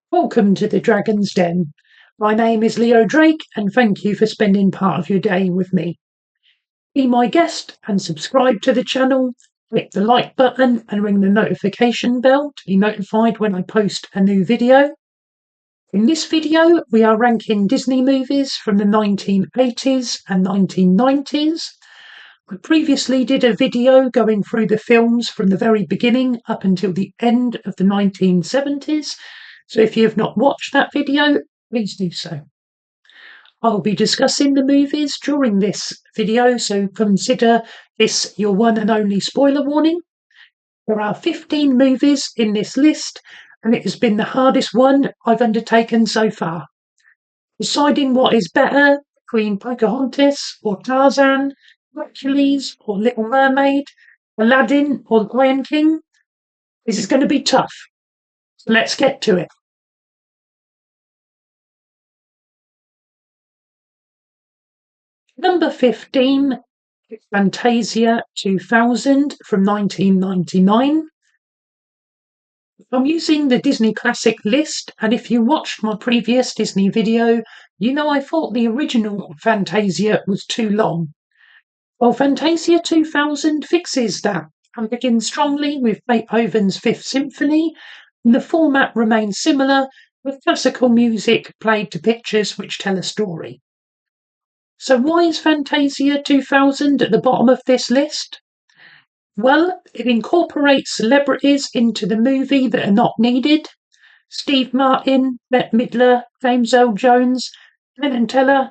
Welcome to the Dragon's Den. My name is Leo Drake, and thank you for spending part of your day with me. Be my guest and subscribe to the channel, click the like button and ring the notification bell to be notified when I post a new video. In this video, we are ranking Disney movies from the 1980s and 1990s. I previously did a video going through the films from the very beginning up until the end of the 1970s. So if you have not watched that video, please do so. I'll be discussing the movies during this video, so consider this your one and only spoiler warning. There are 15 movies in this list, and it has been the hardest one I've undertaken so far. Deciding what is better between Pocahontas or Tarzan, Hercules or Little Mermaid, Aladdin or The Lion King, this is going to be tough. So let's get to it. Number 15 is Fantasia 2000 from 1999. I'm using the Disney Classic list, and if you watched my previous Disney video, you know I thought the original Fantasia was too long. Well, Fantasia 2000 fixes that and begins strongly with Beethoven's Fifth Symphony, and the format remains similar, with classical music played to pictures which tell a story. So why is Fantasia 2000 at the bottom of this list? Well, it incorporates celebrities into the movie that are not needed. Steve Martin, Bette Midler, James Earl Jones, Penn Teller,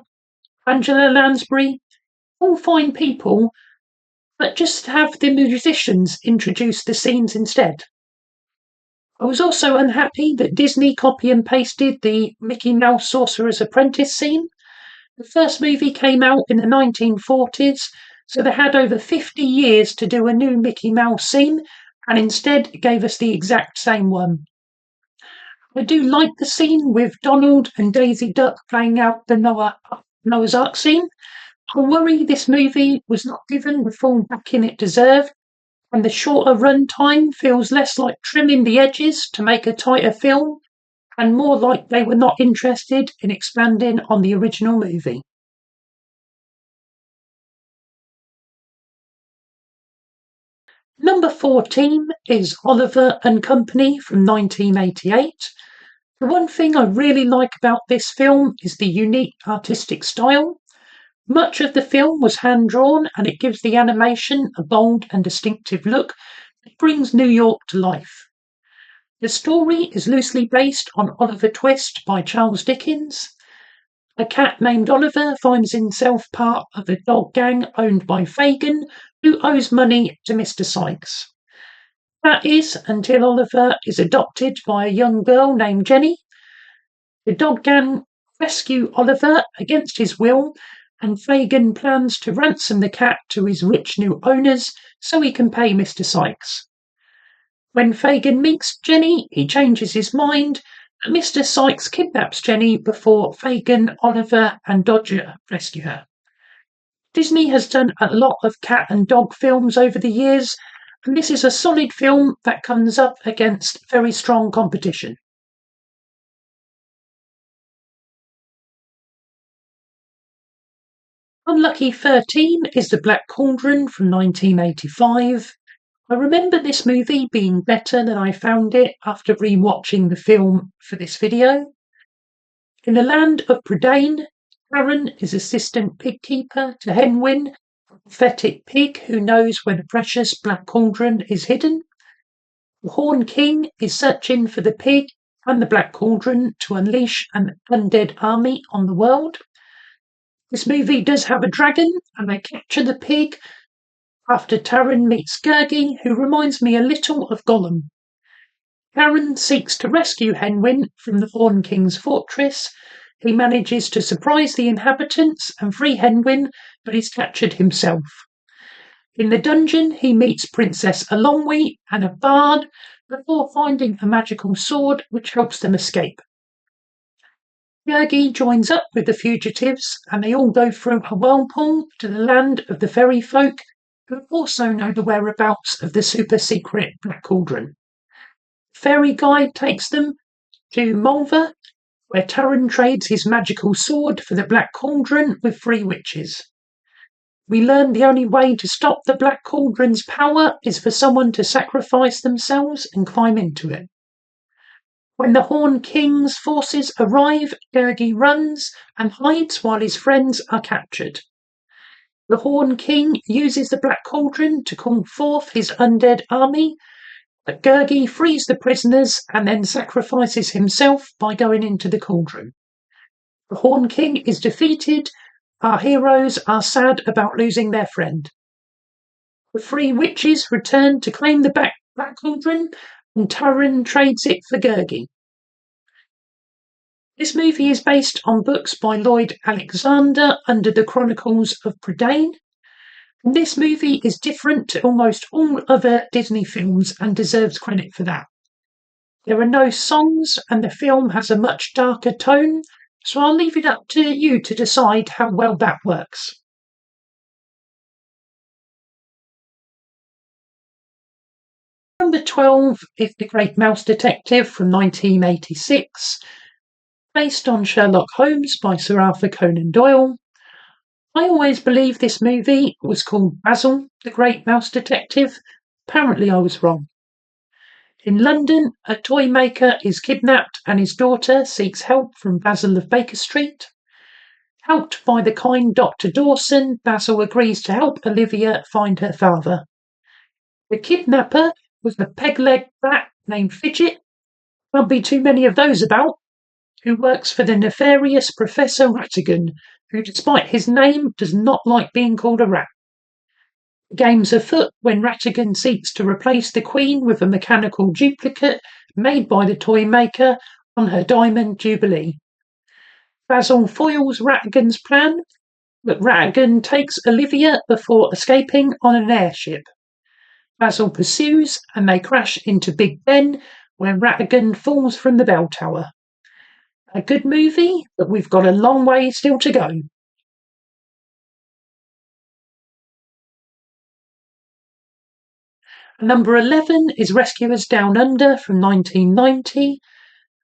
Angela Lansbury, all fine people, but just have the musicians introduce the scenes instead. I was also unhappy that Disney copy and pasted the Mickey Mouse Sorcerer's Apprentice scene. The first movie came out in the 1940s, so they had over 50 years to do a new Mickey Mouse scene, and instead gave us the exact same one. I do like the scene with Donald and Daisy Duck playing out the Noah's Ark scene. I worry this movie was not given the full backing it deserved, and the shorter runtime feels less like trimming the edges to make a tighter film, and more like they were not interested in expanding on the original movie. Number 14 is Oliver and Company from 1988. The one thing I really like about this film is the unique artistic style. Much of the film was hand-drawn, and it gives the animation a bold and distinctive look that brings New York to life. The story is loosely based on Oliver Twist by Charles Dickens. A cat named Oliver finds himself part of a dog gang owned by Fagin, who owes money to Mr. Sykes. That is, until Oliver is adopted by a young girl named Jenny. The dog gang rescue Oliver against his will, and Fagin plans to ransom the cat to his rich new owners so he can pay Mr. Sykes. When Fagin meets Jenny, he changes his mind, but Mr. Sykes kidnaps Jenny before Fagin, Oliver and Dodger rescue her. Disney has done a lot of cat and dog films over the years, and this is a solid film that comes up against very strong competition. Unlucky 13 is The Black Cauldron from 1985. I remember this movie being better than I found it after re-watching the film for this video. In the land of Prydain, Taran is assistant pig keeper to Henwin, a prophetic pig who knows where the precious Black Cauldron is hidden. The Horn King is searching for the pig and the Black Cauldron to unleash an undead army on the world. This movie does have a dragon, and they capture the pig after Taran meets Gurgi, who reminds me a little of Gollum. Taran seeks to rescue Henwin from the Horn King's fortress. He manages to surprise the inhabitants and free Henwin, but is captured himself. In the dungeon, he meets Princess Alongwy and a bard before finding a magical sword which helps them escape. Gurgi joins up with the fugitives, and they all go through a whirlpool to the land of the fairy folk, who also know the whereabouts of the super secret Black Cauldron. Fairy Guide takes them to Mulva, where Taran trades his magical sword for the Black Cauldron with 3 witches. We learn the only way to stop the Black Cauldron's power is for someone to sacrifice themselves and climb into it. When the Horn King's forces arrive, Gurgi runs and hides while his friends are captured. The Horn King uses the Black Cauldron to call forth his undead army, but Gurgi frees the prisoners and then sacrifices himself by going into the cauldron. The Horn King is defeated. Our heroes are sad about losing their friend. The 3 witches return to claim the Black Cauldron, and Taran trades it for Gurgi. This movie is based on books by Lloyd Alexander under the Chronicles of Prydain. And this movie is different to almost all other Disney films and deserves credit for that. There are no songs and the film has a much darker tone, so I'll leave it up to you to decide how well that works. Number 12 is The Great Mouse Detective from 1986, based on Sherlock Holmes by Sir Arthur Conan Doyle. I always believed this movie was called Basil, the Great Mouse Detective. Apparently I was wrong. In London, a toy maker is kidnapped and his daughter seeks help from Basil of Baker Street. Helped by the kind Dr. Dawson, Basil agrees to help Olivia find her father. The kidnapper was a peg-legged bat named Fidget. Can't be too many of those about. Who works for the nefarious Professor Rattigan, who, despite his name, does not like being called a rat. The game's afoot when Rattigan seeks to replace the Queen with a mechanical duplicate made by the toy maker on her Diamond Jubilee. Basil foils Rattigan's plan, but Rattigan takes Olivia before escaping on an airship. Basil pursues and they crash into Big Ben, where Rattigan falls from the bell tower. A good movie, but we've got a long way still to go. Number 11 is Rescuers Down Under from 1990.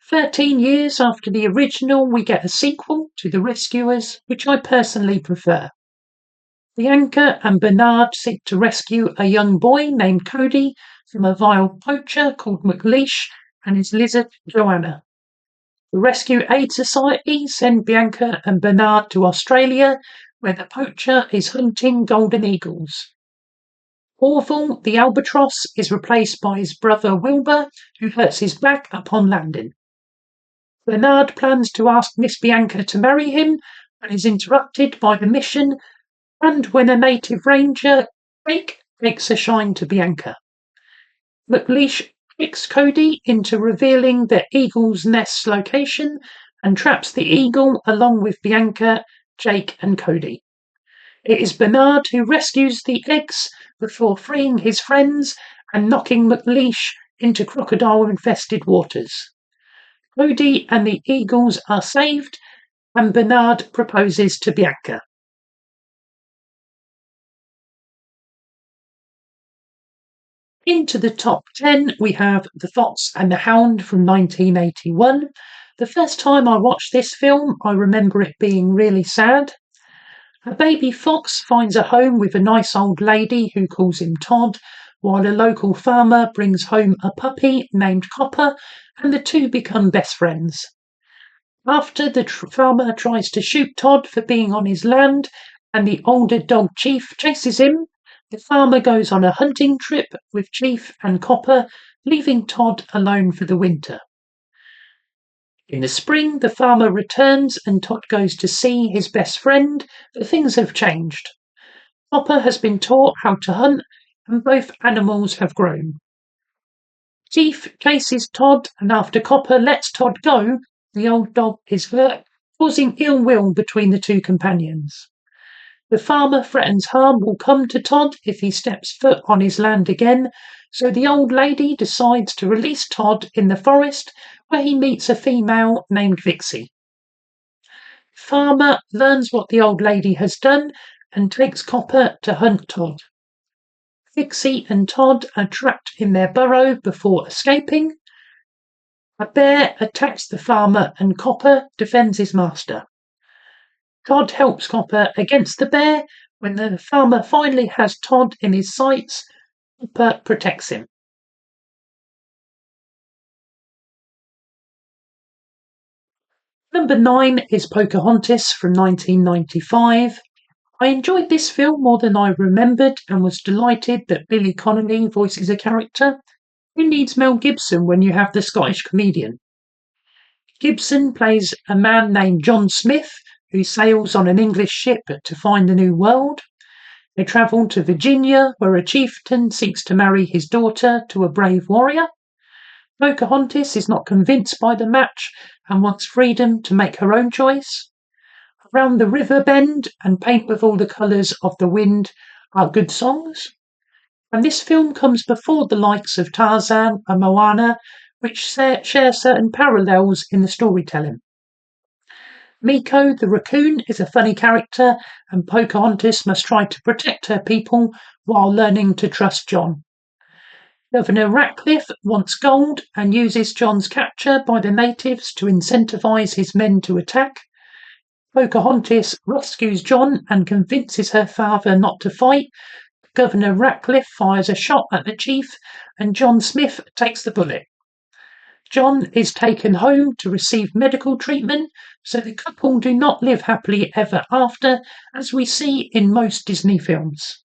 13 years after the original, we get a sequel to The Rescuers, which I personally prefer. Bianca and Bernard seek to rescue a young boy named Cody from a vile poacher called McLeish and his lizard Joanna. The Rescue Aid Society send Bianca and Bernard to Australia, where the poacher is hunting golden eagles. Orville, the albatross, is replaced by his brother Wilbur, who hurts his back upon landing. Bernard plans to ask Miss Bianca to marry him, and is interrupted by the mission, and when a native ranger, Jake, takes a shine to Bianca. McLeish tricks Cody into revealing the eagle's nest's location, and traps the eagle along with Bianca, Jake, and Cody. It is Bernard who rescues the eggs before freeing his friends and knocking McLeish into crocodile-infested waters. Cody and the eagles are saved, and Bernard proposes to Bianca. Into the top 10, we have The Fox and the Hound from 1981. The first time I watched this film, I remember it being really sad. A baby fox finds a home with a nice old lady who calls him Todd, while a local farmer brings home a puppy named Copper, and the two become best friends. After the farmer tries to shoot Todd for being on his land, and the older dog Chief chases him, the farmer goes on a hunting trip with Chief and Copper, leaving Todd alone for the winter. In the spring, the farmer returns and Todd goes to see his best friend, but things have changed. Copper has been taught how to hunt, and both animals have grown. Chief chases Todd, and after Copper lets Todd go, the old dog is hurt, causing ill will between the two companions. The farmer threatens harm will come to Todd if he steps foot on his land again, so the old lady decides to release Todd in the forest, where he meets a female named Vixie. Farmer learns what the old lady has done and takes Copper to hunt Todd. Vixie and Todd are trapped in their burrow before escaping. A bear attacks the farmer and Copper defends his master. Todd helps Copper against the bear. When the farmer finally has Todd in his sights, Copper protects him. Number 9 is Pocahontas from 1995. I enjoyed this film more than I remembered and was delighted that Billy Connolly voices a character. Who needs Mel Gibson when you have the Scottish comedian? Gibson plays a man named John Smith who sails on an English ship to find a new world. They travel to Virginia, where a chieftain seeks to marry his daughter to a brave warrior. Pocahontas is not convinced by the match and wants freedom to make her own choice. Around the River Bend and Paint with All the Colours of the Wind are good songs. And this film comes before the likes of Tarzan and Moana, which share certain parallels in the storytelling. Miko the raccoon is a funny character, and Pocahontas must try to protect her people while learning to trust John. Governor Ratcliffe wants gold and uses John's capture by the natives to incentivize his men to attack. Pocahontas rescues John and convinces her father not to fight. Governor Ratcliffe fires a shot at the chief, and John Smith takes the bullet. John is taken home to receive medical treatment, so the couple do not live happily ever after, as we see in most Disney films.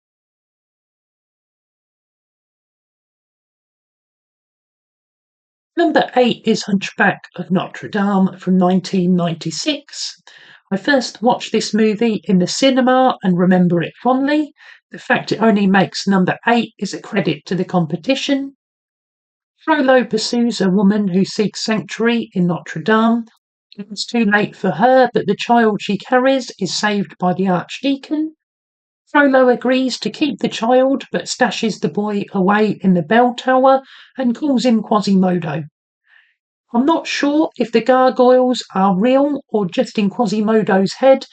Number 8 is Hunchback of Notre Dame from 1996. I first watched this movie in the cinema and remember it fondly. The fact it only makes number 8 is a credit to the competition. Frollo pursues a woman who seeks sanctuary in Notre Dame. It's too late for her, but the child she carries is saved by the Archdeacon. Frollo agrees to keep the child, but stashes the boy away in the bell tower and calls him Quasimodo. I'm not sure if the gargoyles are real or just in Quasimodo's head.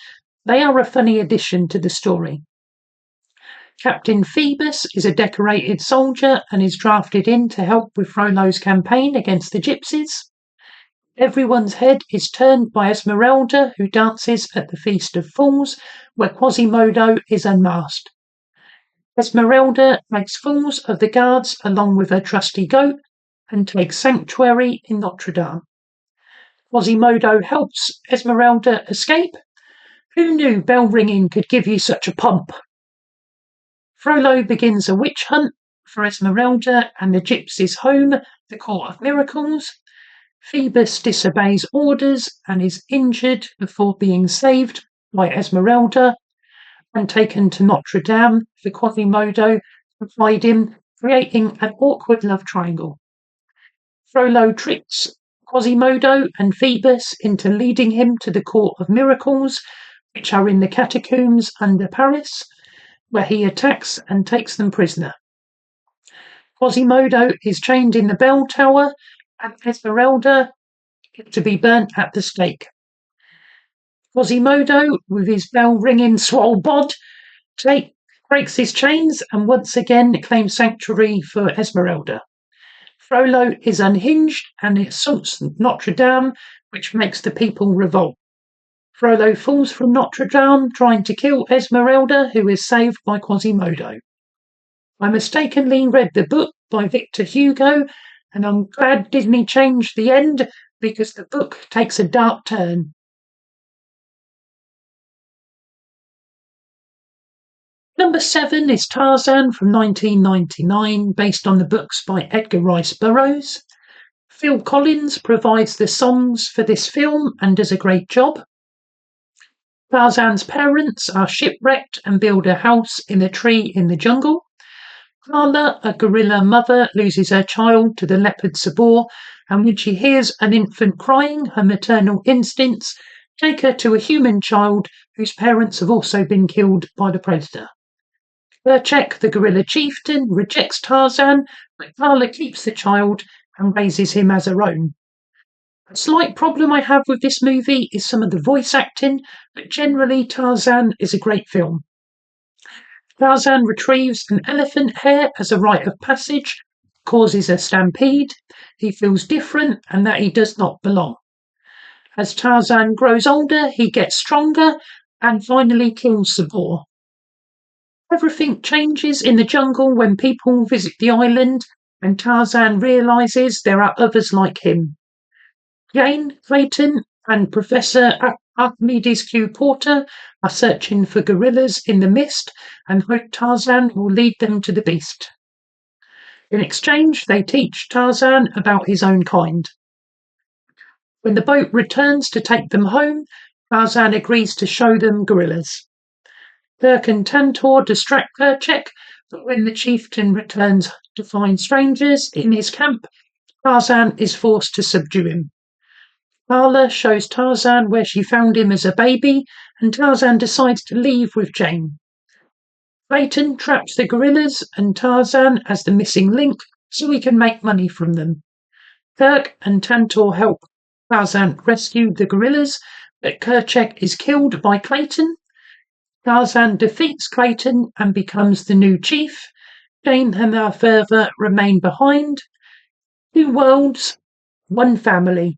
They are a funny addition to the story. Captain Phoebus is a decorated soldier and is drafted in to help with Frollo's campaign against the gypsies. Everyone's head is turned by Esmeralda, who dances at the Feast of Fools, where Quasimodo is unmasked. Esmeralda makes fools of the guards along with her trusty goat and takes sanctuary in Notre Dame. Quasimodo helps Esmeralda escape. Who knew bell ringing could give you such a pump? Frollo begins a witch hunt for Esmeralda and the gypsies' home, the Court of Miracles. Phoebus disobeys orders and is injured before being saved by Esmeralda and taken to Notre Dame for Quasimodo to find him, creating an awkward love triangle. Frollo tricks Quasimodo and Phoebus into leading him to the Court of Miracles, which are in the catacombs under Paris, where he attacks and takes them prisoner. Quasimodo is chained in the bell tower, and Esmeralda is to be burnt at the stake. Quasimodo, with his bell-ringing swole bod, breaks his chains and once again claims sanctuary for Esmeralda. Frollo is unhinged and assaults Notre Dame, which makes the people revolt. Frollo falls from Notre Dame, trying to kill Esmeralda, who is saved by Quasimodo. I mistakenly read the book by Victor Hugo, and I'm glad Disney changed the end because the book takes a dark turn. Number 7 is Tarzan from 1999, based on the books by Edgar Rice Burroughs. Phil Collins provides the songs for this film and does a great job. Tarzan's parents are shipwrecked and build a house in a tree in the jungle. Carla, a gorilla mother, loses her child to the leopard Sabor, and when she hears an infant crying, her maternal instincts take her to a human child whose parents have also been killed by the predator. Kerchak, the gorilla chieftain, rejects Tarzan, but Carla keeps the child and raises him as her own. A slight problem I have with this movie is some of the voice acting, but generally Tarzan is a great film. Tarzan retrieves an elephant hair as a rite of passage causes a stampede. He feels different and that he does not belong. As Tarzan grows older, he gets stronger and finally kills the boar. Everything changes in the jungle when people visit the island and Tarzan realizes there are others like him. Jane, Clayton, and Professor Archimedes Q. Porter are searching for gorillas in the mist and hope Tarzan will lead them to the beast. In exchange, they teach Tarzan about his own kind. When the boat returns to take them home, Tarzan agrees to show them gorillas. Dirk and Tantor distract Kerchak, but when the chieftain returns to find strangers in his camp, Tarzan is forced to subdue him. Carla shows Tarzan where she found him as a baby, and Tarzan decides to leave with Jane. Clayton traps the gorillas and Tarzan as the missing link so he can make money from them. Dirk and Tantor help Tarzan rescue the gorillas, but Kerchak is killed by Clayton. Tarzan defeats Clayton and becomes the new chief. Jane and her father remain behind. 2 worlds, 1 family.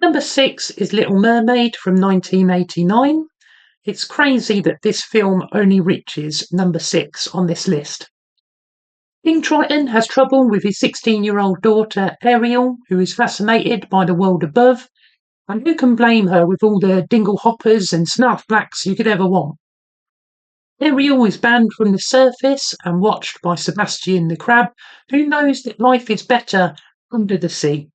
Number 6 is Little Mermaid from 1989. It's crazy that this film only reaches number 6 on this list. King Triton has trouble with his 16-year-old daughter Ariel, who is fascinated by the world above, and who can blame her with all the dingle hoppers and snuff blacks you could ever want. Ariel is banned from the surface and watched by Sebastian the crab, who knows that life is better under the sea.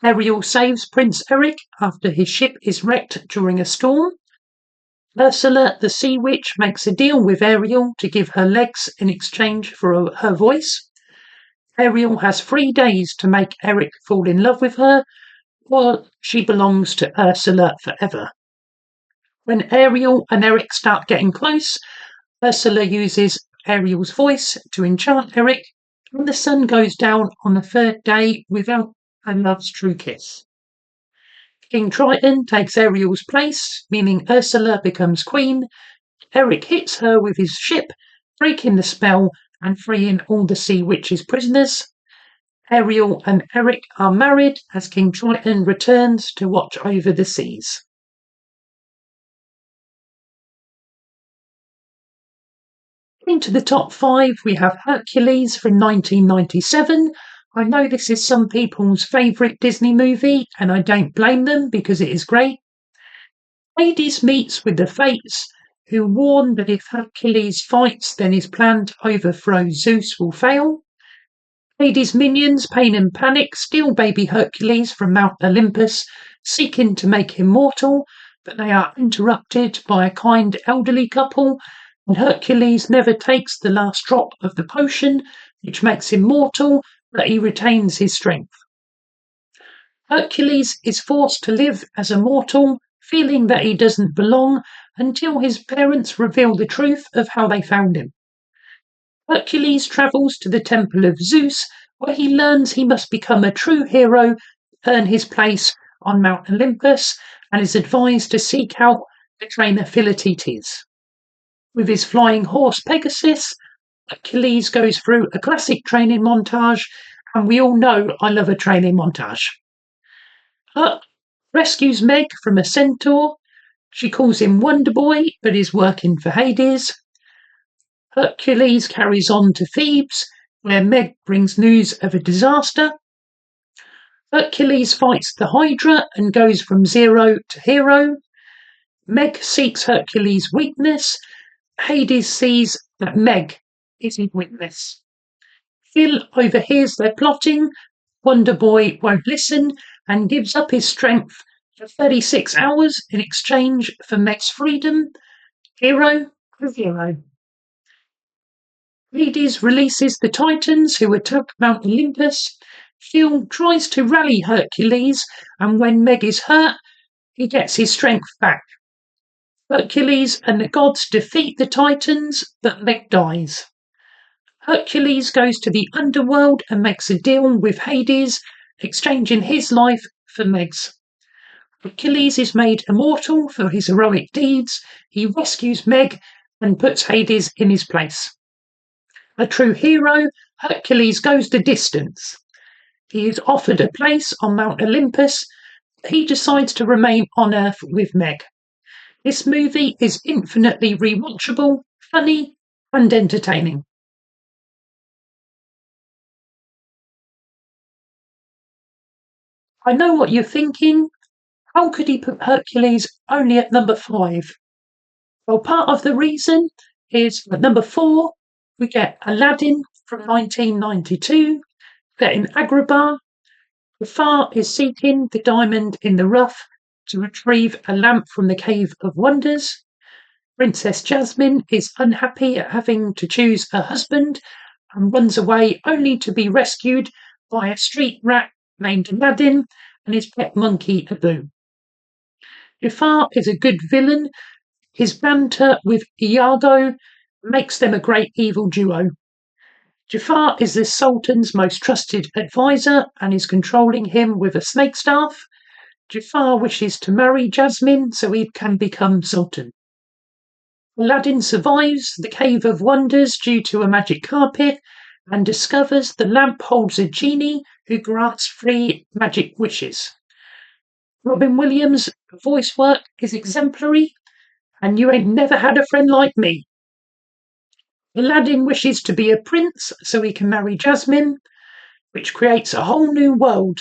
Ariel saves Prince Eric after his ship is wrecked during a storm. Ursula, the sea witch, makes a deal with Ariel to give her legs in exchange for her voice. Ariel has 3 days to make Eric fall in love with her, or she belongs to Ursula forever. When Ariel and Eric start getting close, Ursula uses Ariel's voice to enchant Eric, and the sun goes down on the 3rd day without a love's true kiss. King Triton takes Ariel's place, meaning Ursula becomes queen. Eric hits her with his ship, breaking the spell and freeing all the sea witches' prisoners. Ariel and Eric are married as King Triton returns to watch over the seas. Into the top 5, we have Hercules from 1997. I know this is some people's favourite Disney movie, and I don't blame them because it is great. 80's meets with the Fates, who warn that if Hercules fights, then his plan to overthrow Zeus will fail. 80's minions, Pain and Panic, steal baby Hercules from Mount Olympus, seeking to make him mortal, but they are interrupted by a kind elderly couple, and Hercules never takes the last drop of the potion, which makes him mortal, but he retains his strength. Hercules is forced to live as a mortal, feeling that he doesn't belong, until his parents reveal the truth of how they found him. Hercules travels to the temple of Zeus, where he learns he must become a true hero, earn his place on Mount Olympus, and is advised to seek out the trainer Philoctetes. With his flying horse Pegasus, Hercules goes through a classic training montage, and we all know I love a training montage. Herc rescues Meg from a centaur. She calls him Wonder Boy, but is working for Hades. Hercules carries on to Thebes, where Meg brings news of a disaster. Hercules fights the Hydra and goes from zero to hero. Meg seeks Hercules' weakness. Hades sees that Meg is his weakness. Phil overhears their plotting. Wonder Boy won't listen and gives up his strength for 36 hours in exchange for Meg's freedom. Hero for hero. Hades releases the Titans who attack Mount Olympus. Phil tries to rally Hercules, and when Meg is hurt, he gets his strength back. Hercules and the gods defeat the Titans, but Meg dies. Hercules goes to the underworld and makes a deal with Hades, exchanging his life for Meg's. Hercules is made immortal for his heroic deeds. He rescues Meg and puts Hades in his place. A true hero, Hercules goes the distance. He is offered a place on Mount Olympus. He decides to remain on Earth with Meg. This movie is infinitely rewatchable, funny, and entertaining. I know what you're thinking. How could he put Hercules only at number 5? Well, part of the reason is at number 4, we get Aladdin from 1992, set in Agrabah. Jafar is seeking the diamond in the rough to retrieve a lamp from the Cave of Wonders. Princess Jasmine is unhappy at having to choose a husband and runs away only to be rescued by a street rat named Aladdin and his pet monkey Abu. Jafar is a good villain. His banter with Iago makes them a great evil duo. Jafar is the Sultan's most trusted advisor and is controlling him with a snake staff. Jafar wishes to marry Jasmine so he can become Sultan. Aladdin survives the Cave of Wonders due to a magic carpet and discovers the lamp holds a genie who grants 3 magic wishes. Robin Williams' voice work is exemplary, and you ain't never had a friend like me. Aladdin wishes to be a prince so he can marry Jasmine, which creates a whole new world,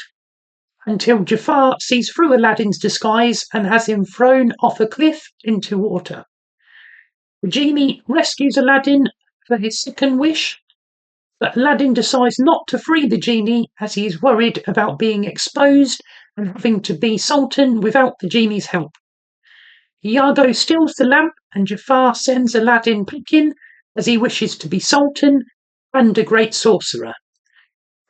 until Jafar sees through Aladdin's disguise and has him thrown off a cliff into water. The genie rescues Aladdin for his second wish, but Aladdin decides not to free the genie as he is worried about being exposed and having to be Sultan without the genie's help. Iago steals the lamp and Jafar sends Aladdin packing as he wishes to be Sultan and a great sorcerer.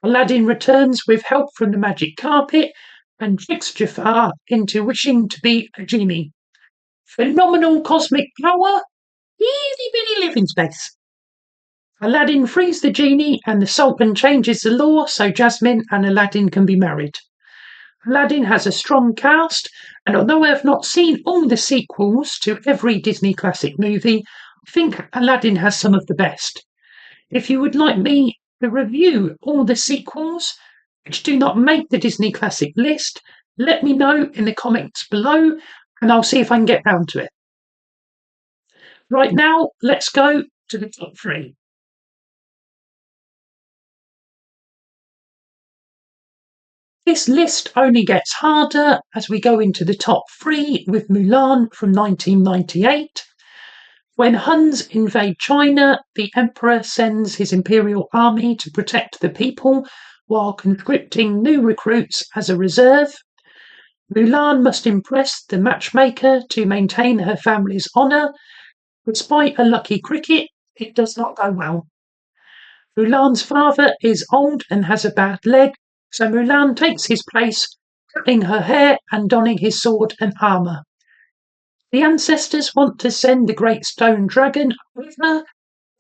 Aladdin returns with help from the magic carpet and tricks Jafar into wishing to be a genie. Phenomenal cosmic power, easy bitty living space. Aladdin frees the genie and the Sultan changes the law so Jasmine and Aladdin can be married. Aladdin has a strong cast, and although I have not seen all the sequels to every Disney classic movie, I think Aladdin has some of the best. If you would like me to review all the sequels which do not make the Disney classic list, let me know in the comments below and I'll see if I can get round to it. Right now, let's go to the top 3. This list only gets harder as we go into the top 3 with Mulan from 1998. When Huns invade China, the emperor sends his imperial army to protect the people while conscripting new recruits as a reserve. Mulan must impress the matchmaker to maintain her family's honour. Despite a lucky cricket, it does not go well. Mulan's father is old and has a bad leg, so Mulan takes his place, cutting her hair and donning his sword and armour. The ancestors want to send the Great Stone Dragon over.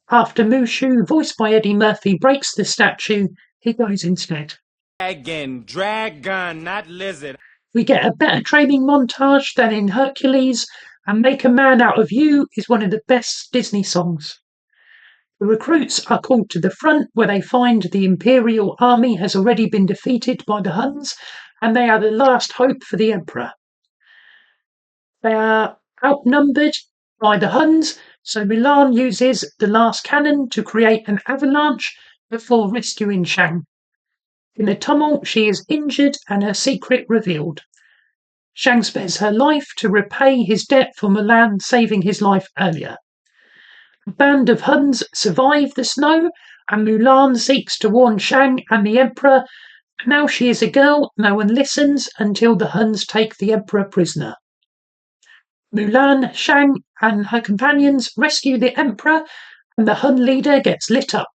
After Mushu, voiced by Eddie Murphy, breaks the statue, he goes instead. Dragon, not lizard. We get a better training montage than in Hercules, and Make a Man Out of You is one of the best Disney songs. The recruits are called to the front where they find the Imperial army has already been defeated by the Huns, and they are the last hope for the Emperor. They are outnumbered by the Huns, so Mulan uses the last cannon to create an avalanche before rescuing Shang. In the tumult, she is injured and her secret revealed. Shang spares her life to repay his debt for Mulan saving his life earlier. A band of Huns survive the snow, and Mulan seeks to warn Shang and the Emperor. Now she is a girl, no one listens until the Huns take the Emperor prisoner. Mulan, Shang, and her companions rescue the Emperor, and the Hun leader gets lit up.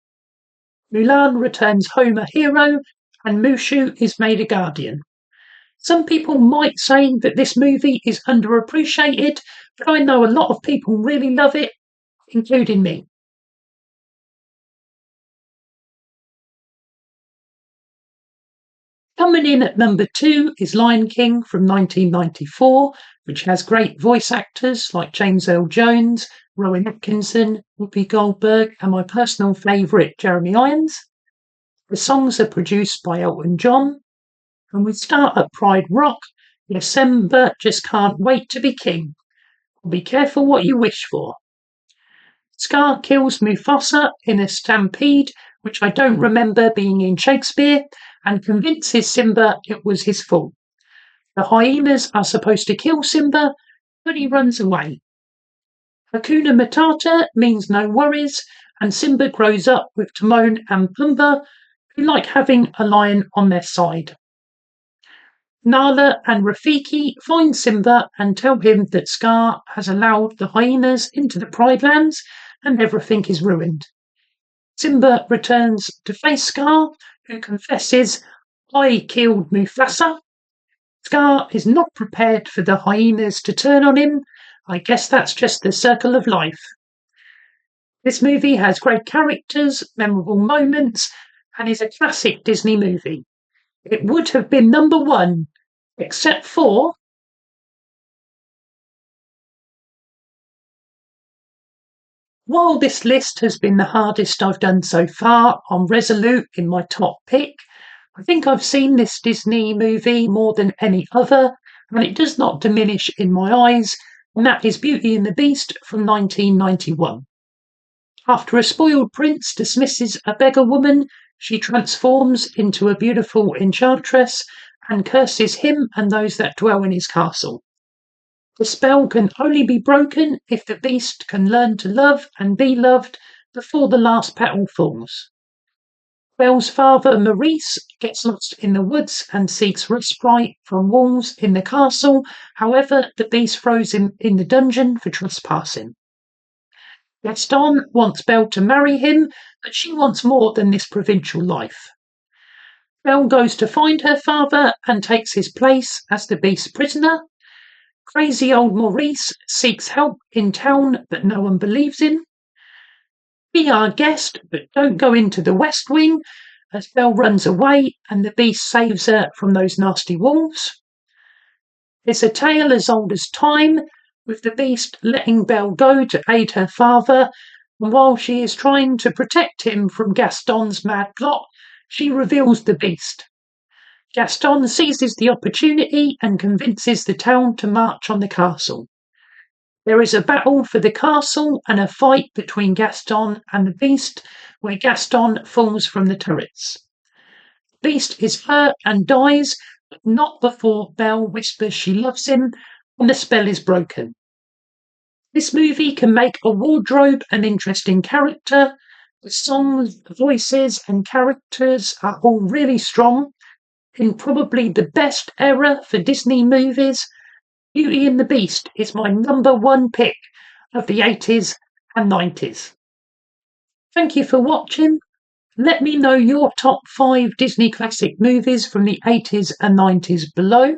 Mulan returns home a hero, and Mushu is made a guardian. Some people might say that this movie is underappreciated, but I know a lot of people really love it, including me. Coming in at number 2 is Lion King from 1994, which has great voice actors like James Earl Jones, Rowan Atkinson, Whoopi Goldberg, and my personal favourite, Jeremy Irons. The songs are produced by Elton John, and we start at Pride Rock. Yes, Simba just can't wait to be king. Be careful what you wish for. Scar kills Mufasa in a stampede, which I don't remember being in Shakespeare, and convinces Simba it was his fault. The hyenas are supposed to kill Simba, but he runs away. Hakuna Matata means no worries, and Simba grows up with Timon and Pumbaa, who like having a lion on their side. Nala and Rafiki find Simba and tell him that Scar has allowed the hyenas into the Pride Lands and everything is ruined. Simba returns to face Scar, who confesses, "I killed Mufasa." Scar is not prepared for the hyenas to turn on him. I guess that's just the circle of life. This movie has great characters, memorable moments, and is a classic Disney movie. It would have been number 1, except for while this list has been the hardest I've done so far, I'm resolute in my top pick. I think I've seen this Disney movie more than any other, and it does not diminish in my eyes, and that is Beauty and the Beast from 1991. After a spoiled prince dismisses a beggar woman, she transforms into a beautiful enchantress and curses him and those that dwell in his castle. The spell can only be broken if the beast can learn to love and be loved before the last petal falls. Belle's father, Maurice, gets lost in the woods and seeks respite from wolves in the castle. However, the beast throws him in the dungeon for trespassing. Gaston wants Belle to marry him, but she wants more than this provincial life. Belle goes to find her father and takes his place as the beast's prisoner. Crazy old Maurice seeks help in town, but no one believes him. Be our guest, but don't go into the West Wing, as Belle runs away and the beast saves her from those nasty wolves. It's a tale as old as time, with the beast letting Belle go to aid her father, and while she is trying to protect him from Gaston's mad plot, she reveals the beast. Gaston seizes the opportunity and convinces the town to march on the castle. There is a battle for the castle and a fight between Gaston and the beast, where Gaston falls from the turrets. The beast is hurt and dies, but not before Belle whispers she loves him, and the spell is broken. This movie can make a wardrobe an interesting character. The songs, voices, and characters are all really strong. In probably the best era for Disney movies, Beauty and the Beast is my number 1 pick of the 80s and 90s. Thank you for watching. Let me know your top 5 Disney classic movies from the 80s and 90s below.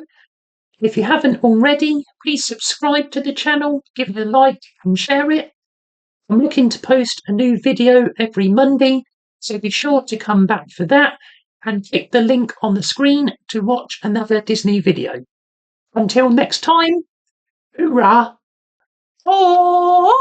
If you haven't already, please subscribe to the channel, give it a like and share it. I'm looking to post a new video every Monday, so be sure to come back for that and click the link on the screen to watch another Disney video. Until next time, hoorah! Oh!